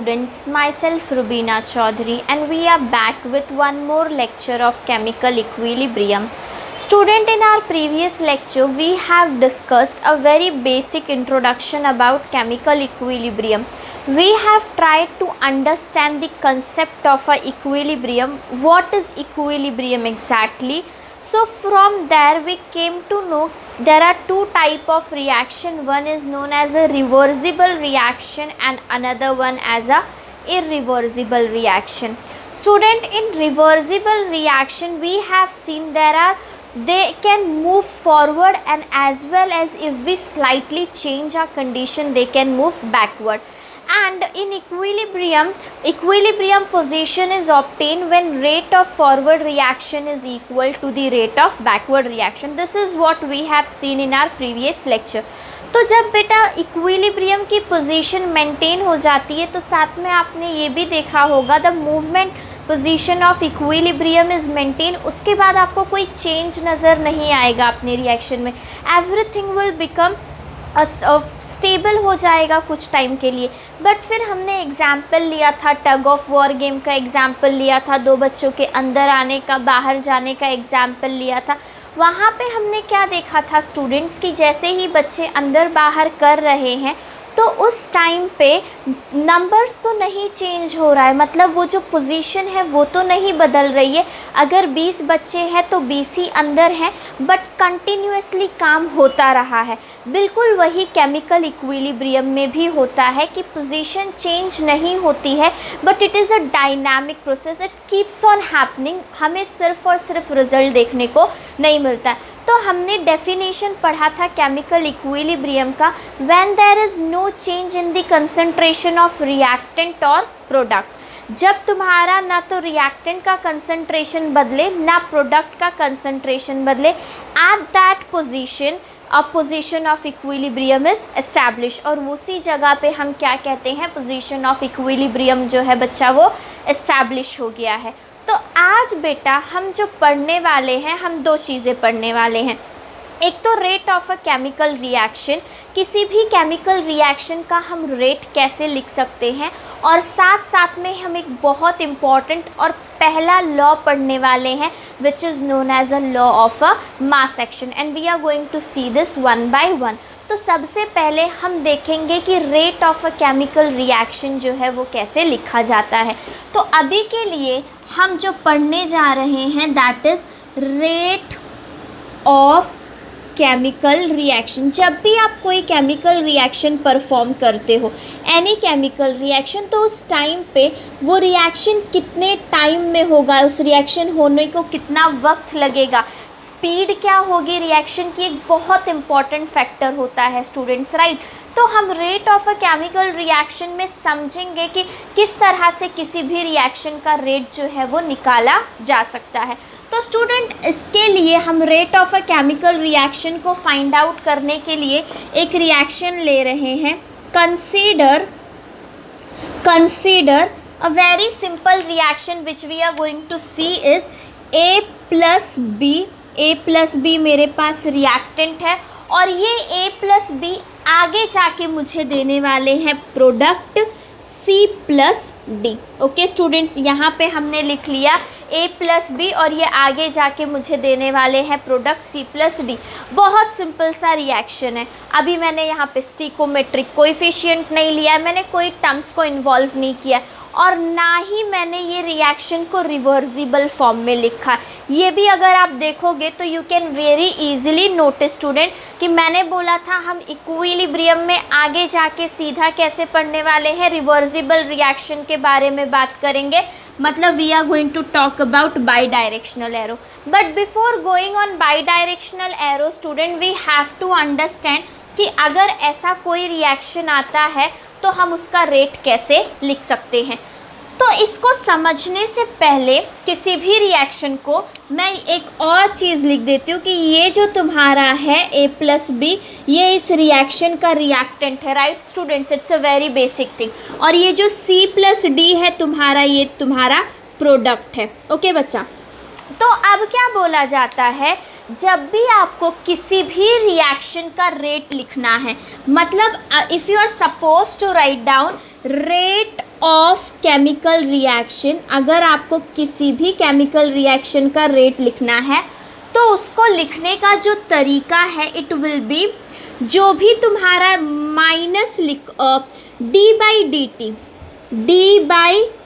students, myself Rubina Chaudhary, and we are back with one more lecture of chemical equilibrium. Student, in our previous lecture we have discussed a very basic introduction about chemical equilibrium. We have tried to understand the concept of a equilibrium. What is equilibrium exactly? So from there we came to know there are two type of reaction. One is known as a reversible reaction and another one as a irreversible reaction. Student, in reversible reaction we have seen they can move forward, and as well as if we slightly change our condition they can move backward. And in equilibrium position is obtained when rate of forward reaction is equal to the rate of backward reaction. This is what we have seen in our previous lecture. तो जब बेटा equilibrium की position maintain हो जाती है तो साथ में आपने ये भी देखा होगा the movement position of equilibrium is maintain, उसके बाद आपको कोई चेंज नज़र नहीं आएगा अपने रिएक्शन में. एवरीथिंग विल बिकम स्टेबल हो जाएगा कुछ टाइम के लिए. बट फिर हमने एग्जाम्पल लिया था, टग ऑफ वॉर गेम का एग्जाम्पल लिया था, दो बच्चों के अंदर आने का बाहर जाने का एग्जाम्पल लिया था. वहाँ पे हमने क्या देखा था स्टूडेंट्स की जैसे ही बच्चे अंदर बाहर कर रहे हैं तो उस टाइम पे नंबर्स तो नहीं चेंज हो रहा है, मतलब वो जो पोजीशन है वो तो नहीं बदल रही है. अगर 20 बच्चे हैं तो 20 ही अंदर हैं, बट कंटिन्यूसली काम होता रहा है. बिल्कुल वही केमिकल इक्विलिब्रियम में भी होता है कि पोजीशन चेंज नहीं होती है, but it is a dynamic process, it keeps on happening. हमें सिर्फ और सिर्फ रिजल्ट देखने को नहीं मिलता है. तो हमने डेफिनेशन पढ़ा था केमिकल इक्विलिब्रियम का, when there is no change in the concentration of reactant और प्रोडक्ट. जब तुम्हारा ना तो रिएक्टेंट का कंसंट्रेशन बदले ना प्रोडक्ट का कंसंट्रेशन बदले, at that position a position of equilibrium is establish. और उसी जगह पे हम क्या कहते हैं, पोजीशन ऑफ इक्विलिब्रियम जो है बच्चा वो एस्टैब्लिश हो गया है. तो आज बेटा हम जो पढ़ने वाले हैं, हम दो चीज़ें पढ़ने वाले हैं. एक तो rate of a chemical reaction, किसी भी केमिकल रिएक्शन का हम रेट कैसे लिख सकते हैं, और साथ साथ में हम एक बहुत इम्पॉर्टेंट और पहला लॉ पढ़ने वाले हैं which is known as a law of a mass action, and we are going to see this one by one. तो सबसे पहले हम देखेंगे कि rate of a chemical reaction जो है वो कैसे लिखा जाता है. तो अभी के लिए हम जो पढ़ने जा रहे हैं that is rate of chemical reaction. जब भी आप कोई केमिकल रिएक्शन परफॉर्म करते हो, एनी केमिकल रिएक्शन, तो उस टाइम पे वो रिएक्शन कितने टाइम में होगा, उस रिएक्शन होने को कितना वक्त लगेगा, स्पीड क्या होगी रिएक्शन की, एक बहुत इंपॉर्टेंट फैक्टर होता है स्टूडेंट्स, राइट. तो हम rate of a chemical reaction में समझेंगे कि किस तरह से किसी भी रिएक्शन का रेट जो है वो निकाला जा सकता है. तो स्टूडेंट, इसके लिए हम rate of a chemical reaction को फाइंड आउट करने के लिए एक रिएक्शन ले रहे हैं. Consider a very simple reaction which we are going to see is A plus B मेरे पास रिएक्टेंट है, और ये A प्लस बी आगे जाके मुझे देने वाले हैं product C plus D. Okay students, यहाँ पे हमने लिख लिया A प्लस बी और ये आगे जाके मुझे देने वाले हैं प्रोडक्ट C प्लस डी. बहुत सिंपल सा रिएक्शन है. अभी मैंने यहाँ पे स्टिकोमेट्रिक कोएफिशिएंट नहीं लिया है, मैंने कोई टर्म्स को इन्वॉल्व नहीं किया, और ना ही मैंने ये रिएक्शन को रिवर्सिबल फॉर्म में लिखा. ये भी अगर आप देखोगे तो you can very easily notice student कि मैंने बोला था हम इक्विलिब्रियम में आगे जाके सीधा कैसे पढ़ने वाले हैं, रिवर्सिबल रिएक्शन के बारे में बात करेंगे. मतलब we are going to talk about bidirectional arrow. But before going on bidirectional arrow student, we have to understand कि अगर ऐसा कोई रिएक्शन आता है तो हम उसका रेट कैसे लिख सकते हैं. तो इसको समझने से पहले किसी भी रिएक्शन को मैं एक और चीज़ लिख देती हूँ कि ये जो तुम्हारा है A प्लस बी, ये इस रिएक्शन का रिएक्टेंट है, right students. It's a very basic thing. और ये जो C प्लस डी है तुम्हारा, ये तुम्हारा प्रोडक्ट है. ओके बच्चा, तो अब क्या बोला जाता है, जब भी आपको किसी भी रिएक्शन का रेट लिखना है, मतलब if you are suppose to write down rate of chemical reaction, अगर आपको किसी भी केमिकल रिएक्शन का रेट लिखना है तो उसको लिखने का जो तरीका है इट विल बी, जो भी तुम्हारा minus D by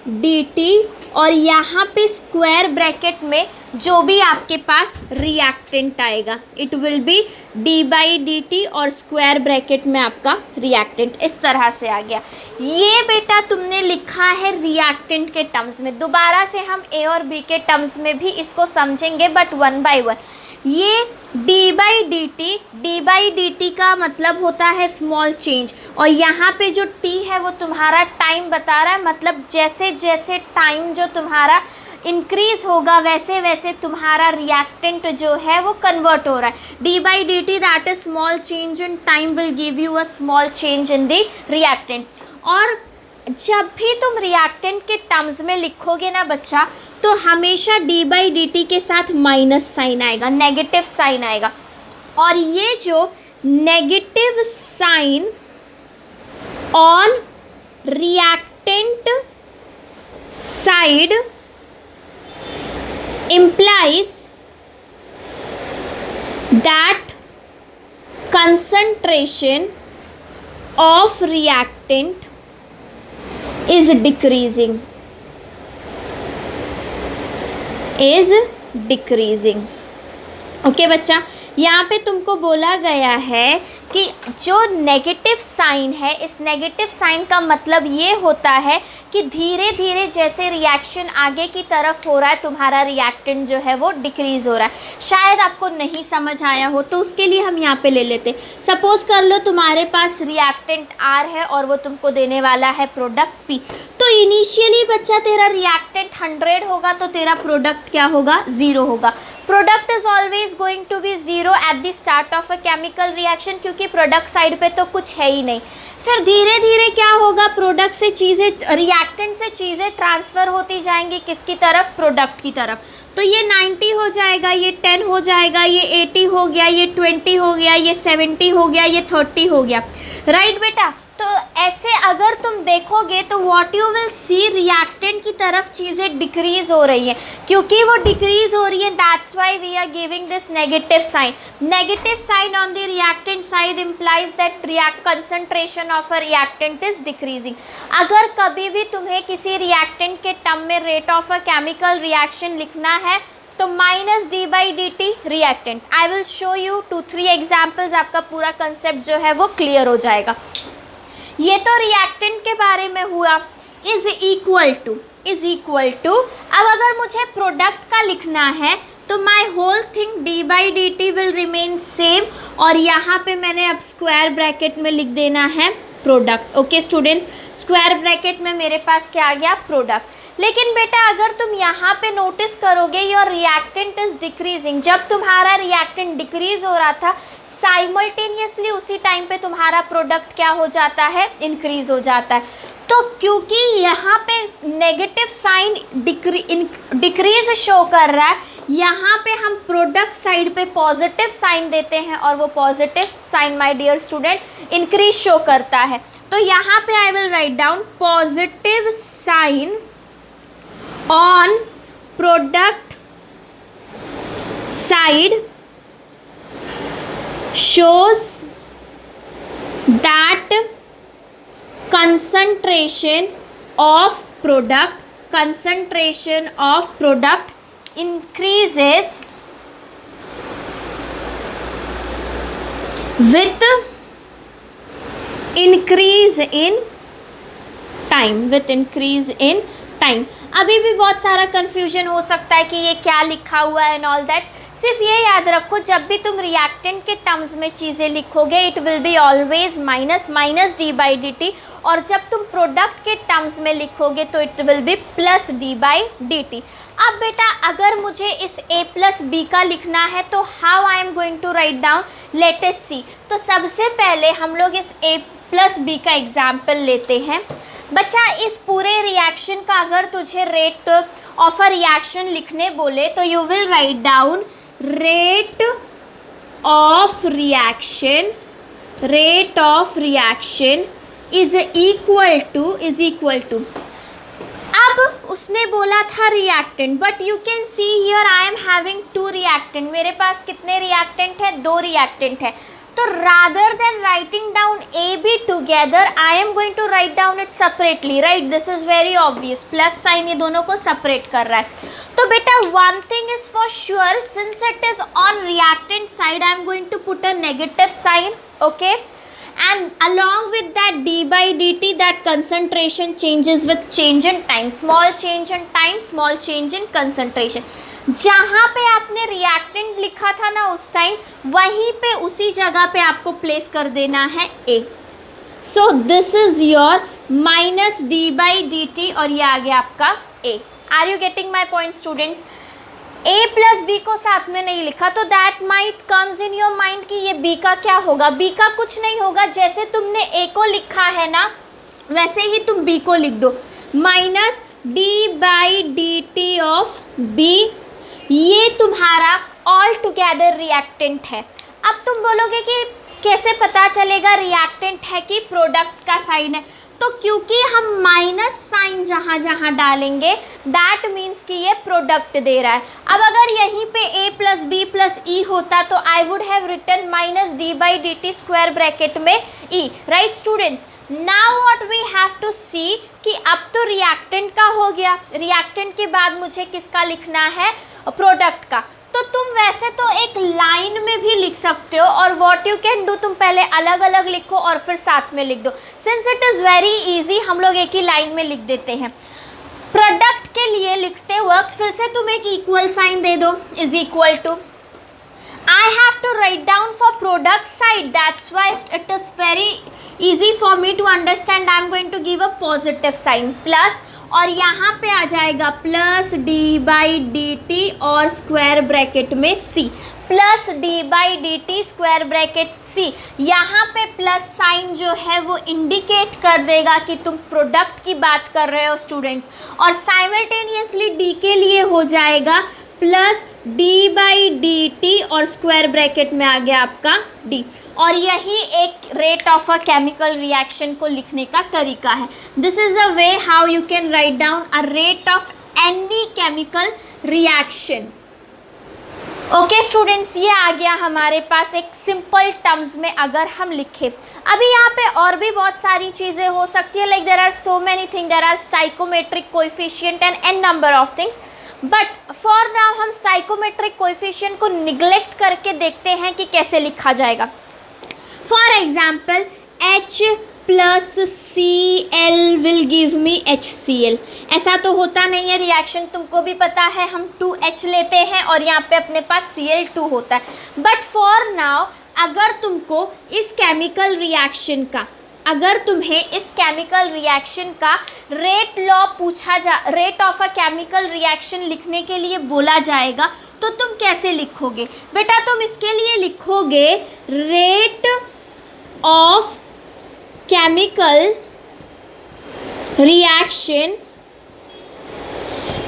D T और यहाँ पे स्क्वायर ब्रैकेट में जो भी आपके पास रिएक्टेंट आएगा it will be D by D T और स्क्वायर ब्रैकेट में आपका रिएक्टेंट। इस तरह से आ गया। ये बेटा तुमने लिखा है रिएक्टेंट के टर्म्स में। दोबारा से हम ए और बी के टर्म्स में भी इसको समझेंगे बट वन बाय वन। ये डी बाई डी टी का मतलब होता है स्मॉल चेंज, और यहाँ पे जो टी है वो तुम्हारा टाइम बता रहा है, मतलब जैसे जैसे टाइम जो तुम्हारा इंक्रीज होगा वैसे वैसे तुम्हारा रिएक्टेंट जो है वो कन्वर्ट हो रहा है। D by D T that is small change in time will give you a small change in the reactant. और जब भी तुम रिएक्टेंट के टर्म्स में लिखोगे ना बच्चा, तो हमेशा डी बाई डी टी के साथ माइनस साइन आएगा, नेगेटिव साइन आएगा। और ये जो negative sign on reactant side implies that concentration of reactant is decreasing. Okay बच्चा, यहाँ पे तुमको बोला गया है कि जो नेगेटिव साइन है, इस नेगेटिव साइन का मतलब ये होता है कि धीरे धीरे जैसे रिएक्शन आगे की तरफ हो रहा है तुम्हारा रिएक्टेंट जो है वो डिक्रीज़ हो रहा है। शायद आपको नहीं समझ आया हो तो उसके लिए हम यहाँ पे ले लेते। सपोज़ कर लो तुम्हारे पास रिएक्टेंट आर है और वो तुमको देने वाला है प्रोडक्ट पी। तो इनिशियली बच्चा तेरा रिएक्टेंट 100 होगा तो तेरा प्रोडक्ट क्या होगा, 0 होगा। Product is always going to be 0 at the start of a chemical reaction, क्योंकि प्रोडक्ट साइड पे तो कुछ है ही नहीं। फिर धीरे धीरे क्या होगा, प्रोडक्ट से चीज़ें, रिएक्टेंट से चीज़ें ट्रांसफ़र होती जाएंगी किसकी तरफ, प्रोडक्ट की तरफ। तो ये 90 हो जाएगा, ये 10 हो जाएगा, ये 80 हो गया, ये 20 हो गया, ये 70 हो गया, ये 30 हो गया। राइट बेटा, तो ऐसे अगर तुम देखोगे तो what you will see, reactant की तरफ चीज़ें डिक्रीज़ हो रही हैं। क्योंकि वो डिक्रीज़ हो रही है that's why we are giving this negative sign. Negative sign on the reactant side implies that concentration of a reactant is decreasing. अगर कभी भी तुम्हें किसी रिएक्टेंट के टर्म में rate of a chemical reaction लिखना है तो minus D by D T reactant. I will show you 2-3 examples, आपका पूरा कंसेप्ट जो है वो क्लियर हो जाएगा। ये तो रिएक्टेंट के बारे में हुआ। इज इक्वल टू अब अगर मुझे प्रोडक्ट का लिखना है तो my whole thing D by D T will remain same, और यहाँ पे मैंने अब स्क्वायर ब्रैकेट में लिख देना है product. Okay students, square bracket में मेरे पास क्या आ गया, प्रोडक्ट। लेकिन बेटा अगर तुम यहाँ पे नोटिस करोगे योर रिएक्टेंट इज डिक्रीजिंग। जब तुम्हारा रिएक्टेंट डिक्रीज हो रहा था साइमल्टेनियसली उसी टाइम पे तुम्हारा प्रोडक्ट क्या हो जाता है, इंक्रीज हो जाता है। तो क्योंकि यहाँ पे नेगेटिव साइन डिक्रीज शो कर रहा है, यहाँ पे हम प्रोडक्ट साइड पे पॉजिटिव साइन देते हैं और वो positive sign my dear student increase show करता है। तो यहाँ पे I will write down positive sign on product side shows that concentration of product increases with increase in time। अभी भी बहुत सारा कन्फ्यूजन हो सकता है कि ये क्या लिखा हुआ है एंड ऑल दैट। सिर्फ ये याद रखो, जब भी तुम रिएक्टेंट के टर्म्स में चीज़ें लिखोगे it will be always minus D by D T, और जब तुम प्रोडक्ट के टर्म्स में लिखोगे तो it will be plus D by D T. अब बेटा अगर मुझे इस a प्लस बी का लिखना है तो how I am going to write down, let us see. तो सबसे पहले हम लोग इस a प्लस बी का एग्जाम्पल लेते हैं। बच्चा इस पूरे रिएक्शन का अगर तुझे रेट ऑफ अ रिएक्शन लिखने बोले तो you will write down rate of reaction is equal to अब उसने बोला था reactant, but you can see here I am having 2 reactant, मेरे पास कितने रिएक्टेंट है, 2 रिएक्टेंट है। तो rather than writing down A B together I am going to write down it separately, right, this is very obvious, plus sign ये दोनों को separate कर रहा है। तो बेटा one thing is for sure, since it is on reactant side I am going to put a negative sign, okay, and along with that d by dt, that concentration changes with change in time, small change in time, small change in concentration। जहाँ पे आपने reactant लिखा था ना उस time, वहीं पे उसी जगह पे आपको प्लेस कर देना है a। So this is your minus D by D T और ये आ गया आपका a। Are you getting my point students? a plus B को साथ में नहीं लिखा तो that might comes in your mind कि ये b का क्या होगा। b का कुछ नहीं होगा, जैसे तुमने a को लिखा है ना वैसे ही तुम b को लिख दो, minus D by D T of b, ये तुम्हारा ऑल टुगेदर रिएक्टेंट है। अब तुम बोलोगे कि कैसे पता चलेगा रिएक्टेंट है कि प्रोडक्ट का साइन है, तो क्योंकि हम माइनस साइन जहाँ जहाँ डालेंगे दैट मीन्स कि ये प्रोडक्ट दे रहा है। अब अगर यहीं पे a plus B plus E होता तो I would have written minus D by D T square bracket में e, right students. Now what we have to see कि अब तो रिएक्टेंट का हो गया, रिएक्टेंट के बाद मुझे किसका लिखना है, प्रोडक्ट का। तो तुम वैसे तो एक लाइन में भी लिख सकते हो और व्हाट यू कैन डू, तुम पहले अलग अलग लिखो और फिर साथ में लिख दो। Since it is very easy हम लोग एक ही लाइन में लिख देते हैं। प्रोडक्ट के लिए लिखते वक्त फिर से तुम एक इक्वल साइन दे दो, is equal to, I have to write down for product side, that's why it is very easy for me to understand, I am going to give a positive sign plus, और यहाँ पे आ जाएगा plus D by D T और square bracket में C, plus D by D T square bracket C. यहाँ पे plus sign जो है वो इंडिकेट कर देगा कि तुम प्रोडक्ट की बात कर रहे हो स्टूडेंट्स, और साइमल्टेनियसली डी के लिए हो जाएगा plus D by D T और स्क्वायर ब्रैकेट में आ गया आपका डी। और यही एक rate of a chemical reaction को लिखने का तरीका है। This is a way how you can write down a rate of any chemical reaction. Okay students, ये आ गया हमारे पास एक सिंपल टर्म्स में अगर हम लिखें। अभी यहाँ पे और भी बहुत सारी चीज़ें हो सकती है, like there are so many thing, there are stoichiometric coefficient and N number of things, but for now हम स्टाइकोमेट्रिक कोएफिशिएंट को निगलेक्ट करके देखते हैं कि कैसे लिखा जाएगा। For example H plus Cl will give me HCl, ऐसा तो होता नहीं है रिएक्शन, तुमको भी पता है हम 2H लेते हैं और यहाँ पे अपने पास Cl2 होता है। बट फॉर नाउ अगर तुमको इस केमिकल रिएक्शन का, अगर तुम्हें इस केमिकल रिएक्शन का रेट लॉ पूछा rate of a chemical reaction लिखने के लिए बोला जाएगा तो तुम कैसे लिखोगे बेटा? तुम इसके लिए लिखोगे rate of chemical reaction,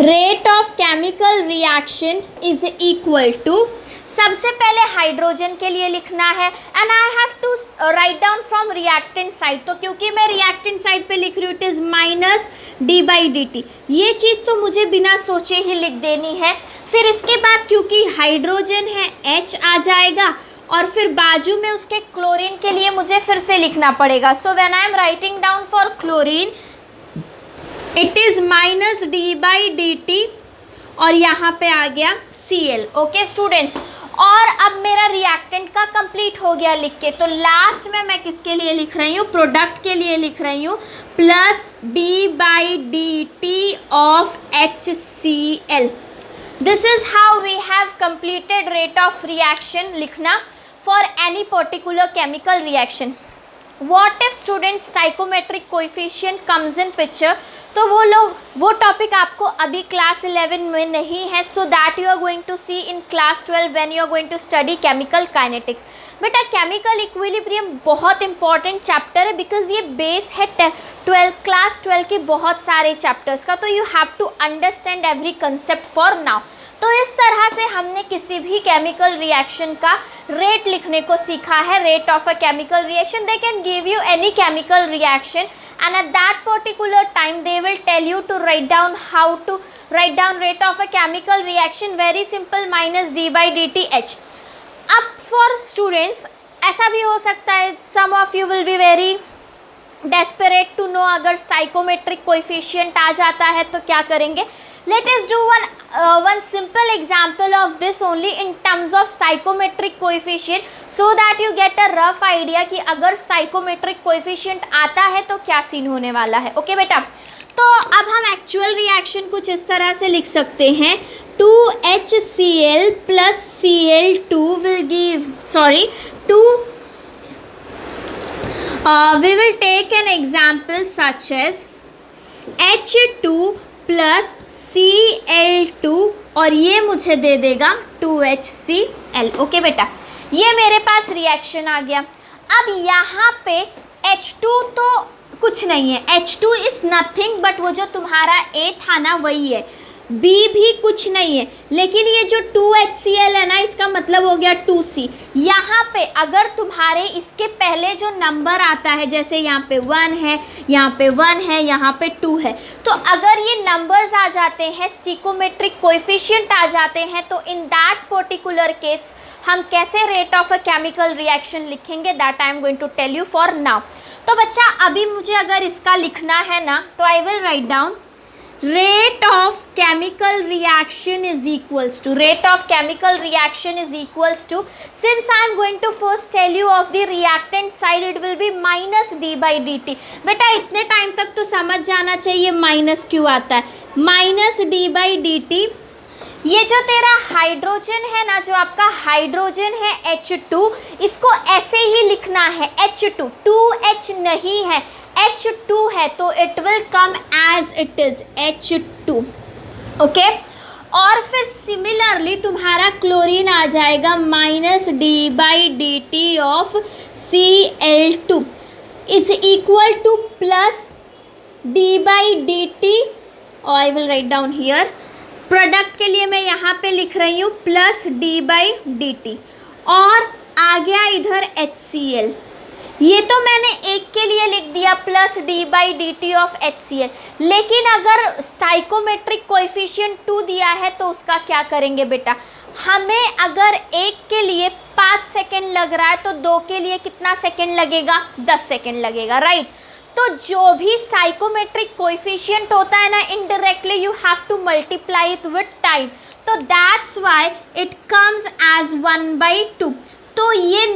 rate of chemical reaction is equal to, सबसे पहले हाइड्रोजन के लिए लिखना है and I have to write down from reactant side, तो क्योंकि मैं रिएक्टेंट साइड पे लिख रही हूँ it is minus D by D T, ये चीज़ तो मुझे बिना सोचे ही लिख देनी है। फिर इसके बाद क्योंकि हाइड्रोजन है H आ जाएगा और फिर बाजू में उसके क्लोरीन के लिए मुझे फिर से लिखना पड़ेगा। So when I am writing down for chlorine it is minus D by D T और यहाँ पे आ गया Cl। ओके स्टूडेंट्स, और अब मेरा रिएक्टेंट का कंप्लीट हो गया लिख के, तो लास्ट में मैं किसके लिए लिख रही हूँ? प्रोडक्ट के लिए लिख रही हूँ plus D by D T of HCl। This is how we have completed rate of reaction लिखना for any particular chemical reaction. What if student stoichiometric coefficient comes in picture, तो वो टॉपिक आपको अभी क्लास 11 में नहीं है, so that you are going to see in class 12 when you are going to study chemical kinetics. बेटा chemical equilibrium बहुत important chapter है बिकॉज ये बेस है क्लास 12 के बहुत सारे चैप्टर्स का, तो you have to understand every concept for now. तो इस तरह से हमने किसी भी केमिकल रिएक्शन का रेट लिखने को सीखा है. Rate of a chemical reaction, they can give you any chemical reaction and at that particular time they will tell you to write down how to write down rate of a chemical reaction. Very simple, minus d by dt h. अब for students ऐसा भी हो सकता है, some of you will be very desperate to know अगर stoichiometric coefficient आ जाता है तो क्या करेंगे. Let us do one simple example of this only in terms of stoichiometric coefficient so that you get a rough idea कि अगर stoichiometric coefficient आता है तो क्या सीन होने वाला है. ओके बेटा, तो अब हम एक्चुअल रिएक्शन कुछ इस तरह से लिख सकते हैं. 2HCl plus Cl2 will give, we will take an example such as H2 plus Cl2 और ये मुझे दे देगा 2HCl. ओके बेटा, ये मेरे पास रिएक्शन आ गया. अब यहाँ पे H2 तो कुछ नहीं है, H2 इज नथिंग बट वो जो तुम्हारा A था ना वही है. B भी कुछ नहीं है, लेकिन ये जो 2HCl है ना इसका मतलब हो गया 2C. यहाँ पे अगर तुम्हारे इसके पहले जो नंबर आता है, जैसे यहाँ पे 1 है, यहाँ पे 1 है, यहाँ पे 2 है, तो अगर ये नंबर्स आ जाते हैं, स्टिकोमेट्रिक कोएफिशिएंट आ जाते हैं, तो इन दैट पर्टिकुलर केस हम कैसे rate of a chemical reaction लिखेंगे, that I am going to tell you for now. तो बच्चा अभी मुझे अगर इसका लिखना है ना तो आई will write down rate of chemical reaction is equals to, since I am going to first tell you of the reactant side, it will be minus d by dt. बेटा इतने टाइम तक तो समझ जाना चाहिए माइनस क्यों आता है. Minus D by D T, ये जो तेरा हाइड्रोजन है ना, जो आपका हाइड्रोजन है H2, इसको ऐसे ही लिखना है H2, 2H नहीं है, H2 है, तो it will come as it is H2. Okay, और फिर सिमिलरली तुम्हारा क्लोरीन आ जाएगा minus D by D T of Cl2 is equal to plus D by D T. और I will write down here, product के लिए मैं यहाँ पे लिख रही हूँ plus D by D T, और आ गया इधर HCl. ये तो मैंने एक के लिए लिख दिया plus D by D T of HCl, लेकिन अगर स्टाइकोमेट्रिक कोएफिशिएंट 2 दिया है तो उसका क्या करेंगे बेटा. हमें अगर एक के लिए 5 सेकेंड लग रहा है तो 2 के लिए कितना सेकेंड लगेगा, 10 सेकेंड लगेगा, राइट. तो जो भी स्टाइकोमेट्रिक कोएफिशिएंट होता है ना, indirectly you have to multiply it with time, तो that's why it comes as 1/2. तो ये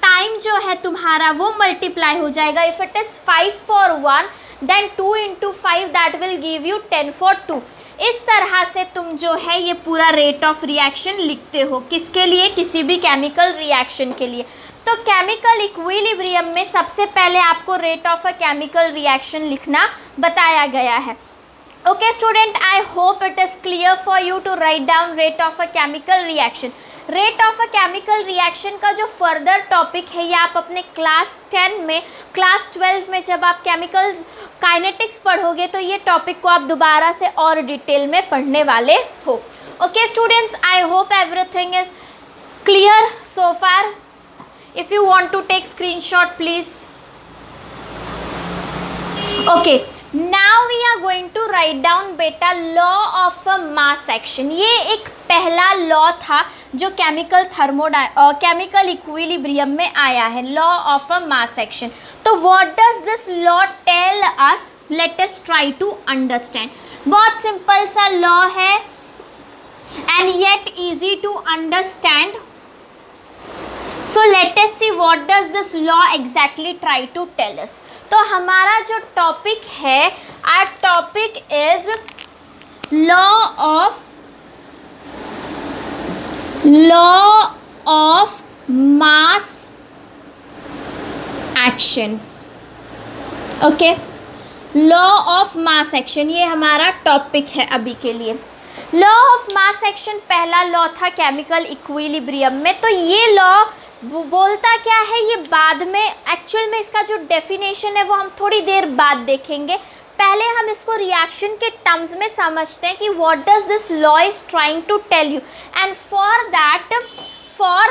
टाइम जो है तुम्हारा वो मल्टीप्लाई हो जाएगा. If it is 5 for 1 then 2 into 5 that will give you 10 for 2. इस तरह से तुम जो है ये पूरा रेट ऑफ रिएक्शन लिखते हो. किसके लिए, किसी भी केमिकल रिएक्शन के लिए. तो केमिकल इक्विलिब्रियम में सबसे पहले आपको rate of a chemical reaction लिखना बताया गया है. Okay student, I hope it is clear for you to write down rate of a chemical reaction. Rate of a chemical reaction का जो फर्दर टॉपिक है ये आप अपने क्लास 10 में, क्लास 12 में जब आप केमिकल काइनेटिक्स पढ़ोगे तो ये टॉपिक को आप दोबारा से और डिटेल में पढ़ने वाले हो. Okay students, I hope everything is clear so far. If you want to take screenshot please. Okay, now we are going to write down beta law of a mass action. ये एक पहला law था जो chemical equilibrium में आया है, law of a mass action. तो what does this law tell us? Let us try to understand. बहुत सिंपल सा लॉ है and yet easy to understand. So let us see what does this law exactly try to tell us. तो हमारा जो topic है, our topic is law of mass action. Okay, law of mass action ये हमारा topic है अभी के लिए. लॉ ऑफ मास एक्शन पहला लॉ था केमिकल इक्विलिब्रियम में. तो ये लॉ बोलता क्या है ये बाद में, एक्चुअल में इसका जो डेफिनेशन है वो हम थोड़ी देर बाद देखेंगे. पहले हम इसको रिएक्शन के टर्म्स में समझते हैं कि what does this law is trying to tell you, and for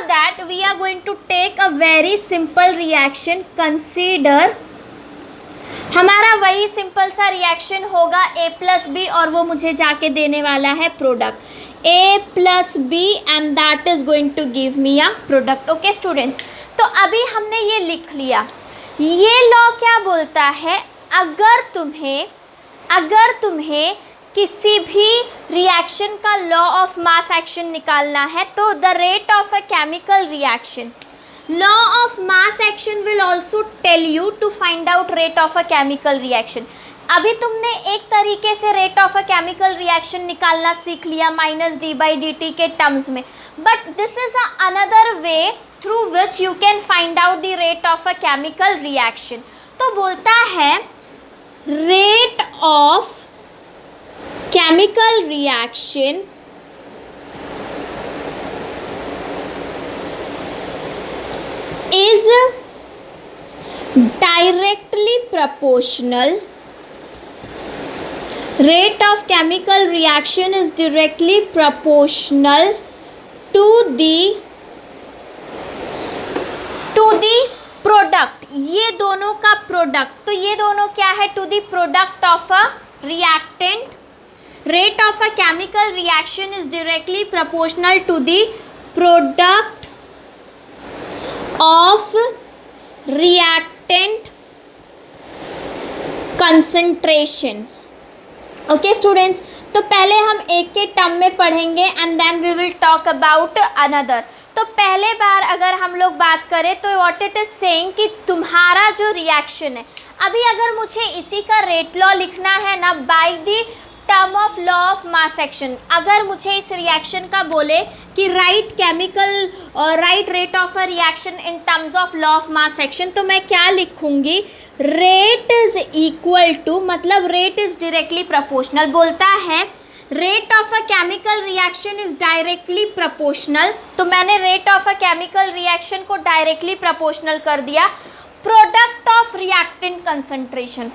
that we are going to take a very simple reaction. Consider, हमारा वही सिंपल सा रिएक्शन होगा A प्लस बी, और वो मुझे जाके देने वाला है product A plus B, and that is going to give me a product. Okay students, तो अभी हमने ये लिख लिया. ये लॉ क्या बोलता है, अगर तुम्हें किसी भी रिएक्शन का लॉ ऑफ मास एक्शन निकालना है तो the rate of a chemical reaction, law of mass action will also tell you to find out rate of a chemical reaction. अभी तुमने एक तरीके से rate of a chemical reaction निकालना सीख लिया -d/dt के टर्म्स में, but this is another way through which you can find out the rate of a chemical reaction. तो बोलता है rate of chemical reaction is directly proportional, rate of chemical reaction is directly proportional to the product. ये दोनों का product, तो ये दोनों क्या है, to the product of a reactant. rate of a chemical reaction is directly proportional to the product of reactant concentration. Okay students, तो पहले हम एक के टर्म में पढ़ेंगे and then we will talk about another. तो पहले बार अगर हम लोग बात करें तो व्हाट इट इज सेइंग कि तुम्हारा जो रिएक्शन है, अभी अगर मुझे इसी का रेट लॉ लिखना है ना by the term of law of mass action, अगर मुझे इस रिएक्शन का बोले कि right rate of a reaction in terms of law of mass action, तो मैं क्या लिखूंगी, रेट इज इक्वल टू, मतलब रेट इज डायरेक्टली प्रोपोर्शनल. बोलता है rate of a chemical reaction is directly proportional, तो मैंने rate of a chemical reaction को डायरेक्टली प्रोपोर्शनल कर दिया प्रोडक्ट ऑफ रिएक्टेंट कंसंट्रेशन.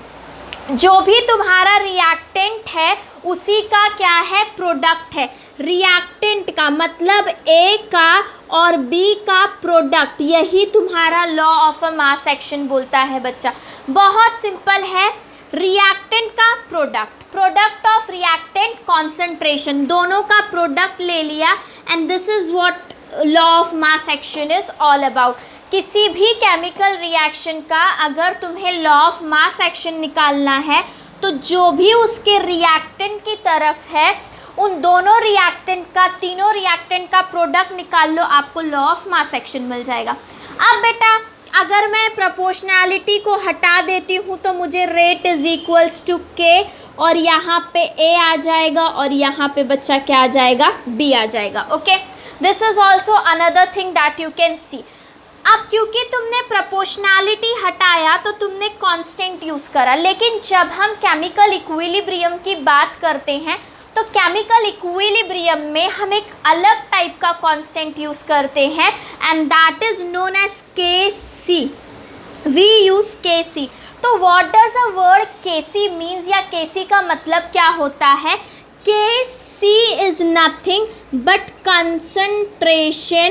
जो भी तुम्हारा रिएक्टेंट है उसी का क्या है, प्रोडक्ट है. रिएक्टेंट का मतलब A का और B का प्रोडक्ट, यही तुम्हारा law of a mass action बोलता है बच्चा. बहुत सिंपल है, रिएक्टेंट का प्रोडक्ट ऑफ रिएक्टेंट कॉन्सेंट्रेशन, दोनों का प्रोडक्ट ले लिया, and this is what law of mass action is all about. किसी भी केमिकल रिएक्शन का अगर तुम्हें लॉ ऑफ मास एक्शन निकालना है तो जो भी उसके रिएक्टेंट की तरफ है उन दोनों रिएक्टेंट का, तीनों रिएक्टेंट का प्रोडक्ट निकाल लो, आपको लॉ ऑफ मास एक्शन मिल जाएगा. अब बेटा अगर मैं प्रोपोर्शनैलिटी को हटा देती हूँ तो मुझे रेट इज इक्वल्स टू के, और यहाँ पे A आ जाएगा और यहाँ पे बच्चा क्या आ जाएगा, B आ जाएगा. Okay, this is also another thing that you can सी. अब क्योंकि तुमने प्रोपोर्शनैलिटी हटाया तो तुमने कांस्टेंट यूज़ करा, लेकिन जब हम केमिकल इक्विलिब्रियम की बात करते हैं तो केमिकल इक्विलिब्रियम में हम एक अलग टाइप का कांस्टेंट यूज़ करते हैं, and that is known as Kc. We use Kc. तो what does a word Kc means, या Kc का मतलब क्या होता है, Kc is nothing but concentration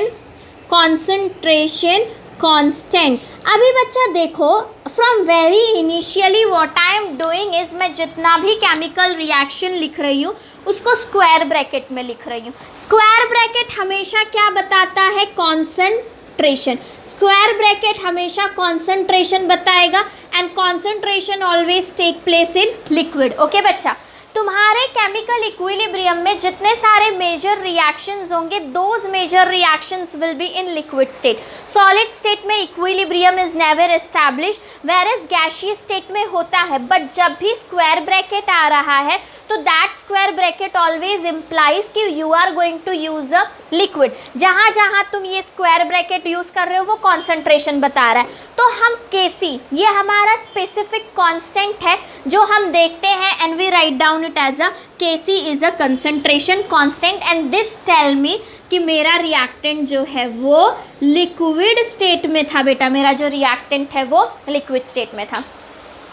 constant. अभी बच्चा देखो, from very initially what I am doing is, मैं जितना भी केमिकल रिएक्शन लिख रही हूँ उसको स्क्वायर ब्रैकेट में लिख रही हूँ. स्क्वायर ब्रैकेट हमेशा क्या बताता है, कॉन्सेंट्रेशन. स्क्वायर ब्रैकेट हमेशा कॉन्सेंट्रेशन बताएगा, and concentration always take place in liquid. Okay बच्चा, तुम्हारे केमिकल इक्विलिब्रियम में जितने सारे मेजर रिएक्शंस होंगे, those major reactions will be in liquid state. Solid state में equilibrium is never establish, whereas gaseous state में होता है. बट जब भी स्क्वायर ब्रैकेट आ रहा है तो that square bracket always implies कि you are going to use a liquid. जहाँ जहाँ तुम ये स्क्वायर ब्रैकेट यूज़ कर रहे हो वो कॉन्सेंट्रेशन बता रहा है. तो हम Kc, ये हमारा स्पेसिफिक कांस्टेंट है जो हम देखते हैं, and we write down it as a Kc is a concentration constant, and this tell me कि मेरा रिएक्टेंट जो है वो लिक्विड स्टेट में था. बेटा मेरा जो रिएक्टेंट है वो लिक्विड स्टेट में था.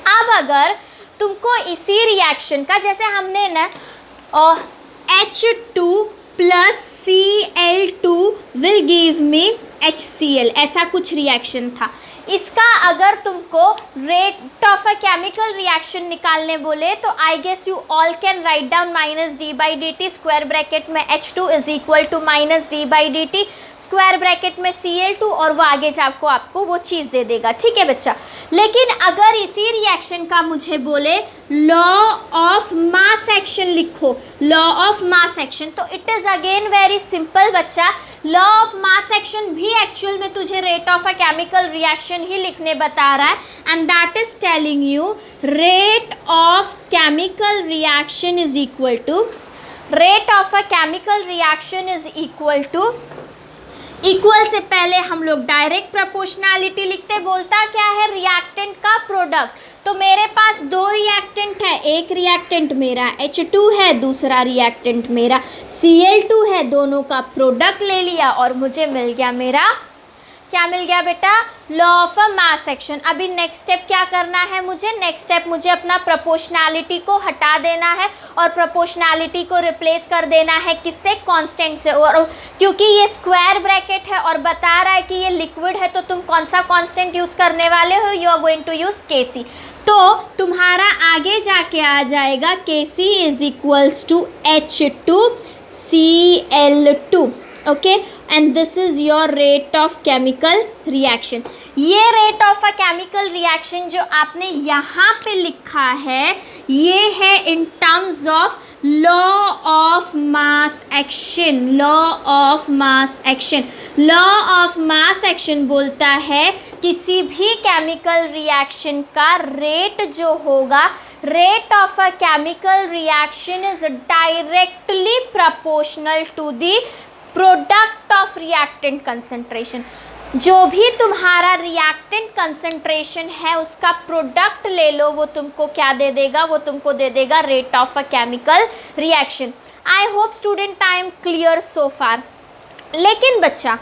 अब अगर तुमको इसी रिएक्शन का, जैसे हमने ना H2 plus Cl2 will give me HCl, ऐसा कुछ रिएक्शन था। इसका अगर तुमको rate of a chemical reaction निकालने बोले तो I guess you all can write down minus D by D T, square bracket में H2 is equal to minus D by D T, square bracket में Cl2, और वो आगे जाकर आपको वो चीज़ दे देगा। ठीक है बच्चा। लेकिन अगर इसी रिएक्शन का मुझे बोले लॉ ऑफ मास एक्शन लिखो, लॉ ऑफ मास एक्शन, तो it is again very simple बच्चा। लॉ ऑफ मास एक्शन भी एक्चुअल में तुझे rate of a chemical reaction ही लिखने बता रहा है, and that is telling you rate of chemical reaction is equal to, rate of a chemical reaction is equal to, equal से पहले हम लोग डायरेक्ट प्रोपोर्शनैलिटी लिखते, बोलता क्या है रिएक्टेंट का प्रोडक्ट। तो मेरे पास दो रिएक्टेंट है, एक रिएक्टेंट मेरा H2 है, दूसरा रिएक्टेंट मेरा Cl2 है, दोनों का प्रोडक्ट ले लिया और मुझे मिल गया मेरा, क्या मिल गया बेटा, law of a mass action. अभी नेक्स्ट स्टेप क्या करना है मुझे, नेक्स्ट स्टेप मुझे अपना प्रोपोर्शनैलिटी को हटा देना है और प्रोपोर्शनैलिटी को रिप्लेस कर देना है किससे, कांस्टेंट से। और क्योंकि ये स्क्वायर ब्रैकेट है और बता रहा है कि ये लिक्विड है, तो तुम कौन सा कांस्टेंट यूज़ करने वाले हो, you are going to use Kc। तो तुम्हारा आगे जाके आ जाएगा Kc is equals to H2Cl2, okay, and this is your rate of chemical reaction. ये rate of a chemical reaction जो आपने यहाँ पे लिखा है, ये है in terms of law of mass action. Law of mass action, law of mass action बोलता है किसी भी केमिकल रिएक्शन का रेट जो होगा, rate of a chemical reaction is directly proportional to the product of reactant concentration. जो भी तुम्हारा रिएक्टेंट कंसंट्रेशन है उसका प्रोडक्ट ले लो, वो तुमको क्या दे देगा, वो तुमको दे देगा rate of a chemical reaction. I hope student I am clear so far. लेकिन बच्चा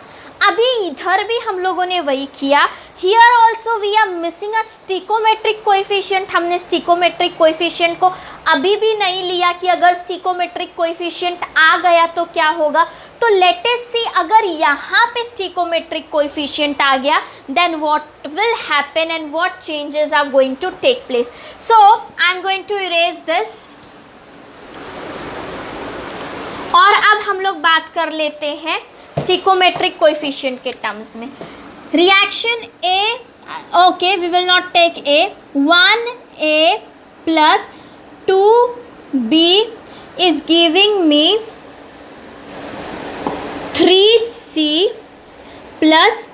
अभी इधर भी हम लोगों ने वही किया, here also we are missing a stoichiometric coefficient. हमने स्टिकोमेट्रिक कोएफिशिएंट को अभी भी नहीं लिया कि अगर स्टिकोमेट्रिक कोएफिशिएंट आ गया तो क्या होगा। तो लेट अस सी, अगर यहाँ पे स्टिकोमेट्रिक कोएफिशिएंट आ गया, then what will happen and what changes are going to take place. So I am going to erase this, और अब हम लोग बात कर लेते हैं स्टिकोमेट्रिक कोएफिशिएंट के टर्म्स में। Reaction A, okay, we will not take A, 1A plus 2B is giving me 3C plus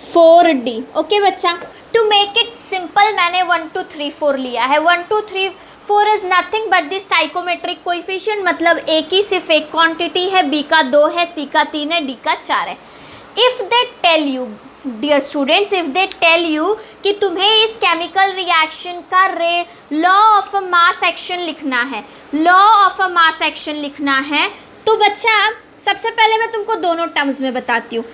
4D। Okay बच्चा, टू मेक इट सिंपल मैंने 1 2 3 4 लिया है। 1 2 3 4 is nothing but this stoichiometric coefficient, मतलब A की सिर्फ एक क्वांटिटी है, B का 2 है, C का 3 है, D का 4 है। If they tell you dear students, if they tell you कि तुम्हें इस केमिकल रिएक्शन का law of a mass action लिखना है, law of a mass action लिखना है, तो बच्चा सबसे पहले मैं तुमको दोनों टर्म्स में बताती हूँ।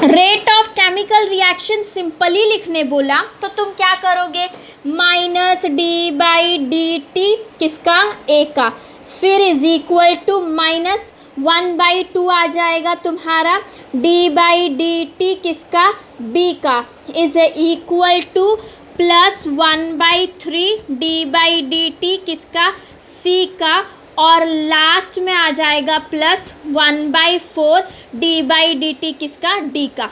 Rate of chemical reaction simply लिखने बोला तो तुम क्या करोगे, minus D by D T किसका, ए का, फिर इज इक्वल टू माइनस 1/2 आ जाएगा तुम्हारा डी बाई डी टी किसका, बी का, is equal to plus 1/3 D by D T किसका, सी का, और लास्ट में आ जाएगा plus 1/4 D by D T किसका, डी का।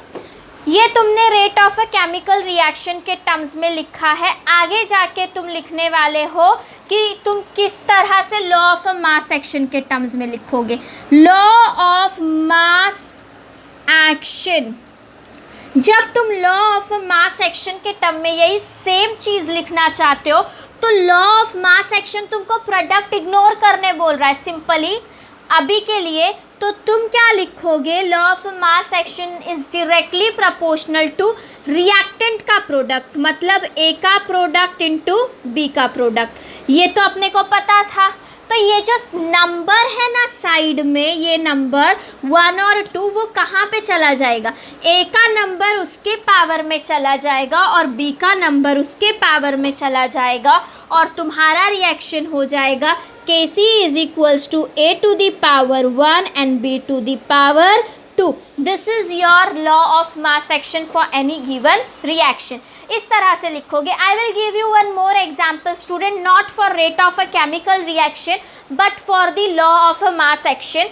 ये तुमने rate of a chemical reaction के टर्म्स में लिखा है। आगे जाके तुम लिखने वाले हो कि तुम किस तरह से law of a mass action के टर्म्स में लिखोगे। लॉ ऑफ मास एक्शन, जब तुम लॉ ऑफ मास एक्शन के टर्म में यही सेम चीज़ लिखना चाहते हो तो लॉ ऑफ मास एक्शन तुमको प्रोडक्ट इग्नोर करने बोल रहा है सिंपली अभी के लिए। तो तुम क्या लिखोगे, law of mass action is directly proportional to reactant का प्रोडक्ट, मतलब ए का प्रोडक्ट इनटू बी का प्रोडक्ट। ये तो अपने को पता था। तो ये जो नंबर है ना साइड में, ये नंबर 1 और 2 वो कहाँ पे चला जाएगा, ए का नंबर उसके पावर में चला जाएगा और बी का नंबर उसके पावर में चला जाएगा और तुम्हारा रिएक्शन हो जाएगा Kc is equals to a to the power 1 and b to the power 2. This is your law of mass action for any given reaction. इस तरह से लिखोगे. I will give you one more example student, not for rate of a chemical reaction but for the law of a mass action.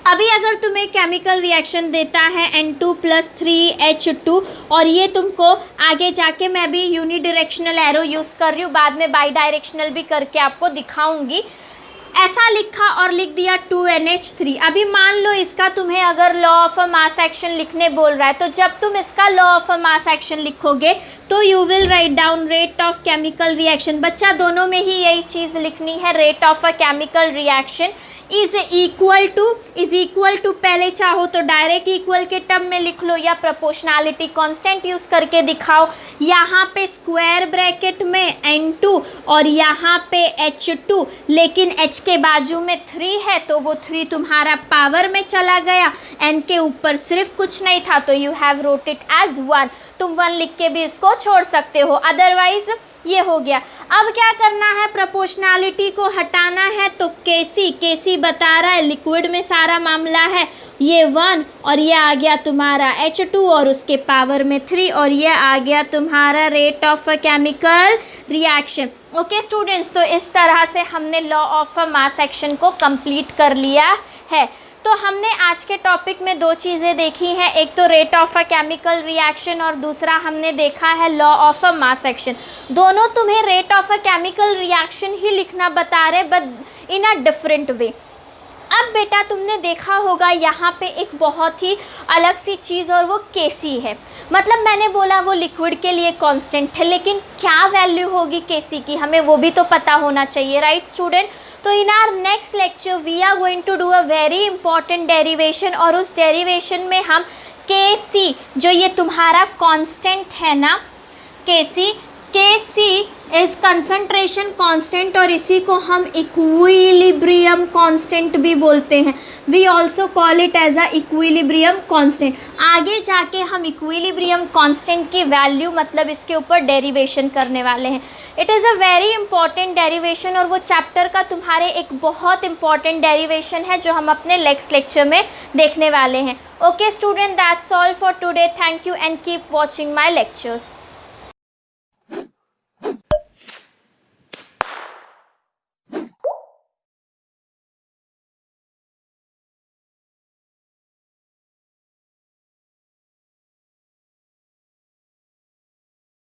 अभी अगर तुम्हें chemical reaction देता है N2 + 3H2 और ये तुमको आगे जाके मैं भी यूनिडायरेक्शनल एरो यूज़ कर रही हूँ, बाद में बाई डायरेक्शनल भी करके आपको दिखाऊंगी. ऐसा लिखा और लिख दिया 2NH3. अभी मान लो इसका तुम्हें अगर law of a mass action लिखने बोल रहा है, तो जब तुम इसका law of a mass action लिखोगे तो you will write down rate of chemical reaction. बच्चा दोनों में ही यही चीज़ लिखनी है, rate of a chemical reaction is equal to पहले चाहो तो डायरेक्ट इक्वल के टर्म में लिख लो या प्रोपोर्शनैलिटी कांस्टेंट यूज़ करके दिखाओ. यहाँ पे स्क्वायर ब्रैकेट में N2 और यहाँ पे H2, लेकिन H के बाजू में 3 है तो वो 3 तुम्हारा पावर में चला गया. N के ऊपर सिर्फ कुछ नहीं था तो you have wrote it as 1. तुम 1 लिख के भी इसको छोड़ सकते हो, अदरवाइज ये हो गया. अब क्या करना है, प्रोपोर्शनैलिटी को हटाना है तो Kc बता रहा है लिक्विड में सारा मामला है, ये 1 और ये आ गया तुम्हारा H2 और उसके पावर में 3 और ये आ गया तुम्हारा rate of a chemical reaction. Okay students, तो इस तरह से हमने law of a mass action को कंप्लीट कर लिया है. तो हमने आज के टॉपिक में 2 चीज़ें देखी हैं, एक तो rate of a chemical reaction और दूसरा हमने देखा है law of a mass action. दोनों तुम्हें rate of a chemical reaction ही लिखना बता रहे but in a different way. अब बेटा तुमने देखा होगा यहाँ पे एक बहुत ही अलग सी चीज़ और वो Kc है. मतलब मैंने बोला वो लिक्विड के लिए कांस्टेंट है, लेकिन क्या वैल्यू होगी Kc की हमें वो भी तो पता होना चाहिए, राइट स्टूडेंट. तो in our next lecture we are going to do a very important derivation और उस डेरिवेशन में हम Kc जो ये तुम्हारा कांस्टेंट है ना, Kc इज कंसंट्रेशन कांस्टेंट और इसी को हम इक्विलिब्रियम कांस्टेंट भी बोलते हैं. We also call it as a equilibrium constant. आगे जाके हम इक्विलिब्रियम कांस्टेंट की वैल्यू मतलब इसके ऊपर डेरिवेशन करने वाले हैं. It is a very important derivation और वो चैप्टर का तुम्हारे एक बहुत इंपॉर्टेंट डेरिवेशन है जो हम अपने नेक्स्ट लेक्चर में देखने वाले हैं. Okay student, that's all for today. Thank you and keep watching my lectures.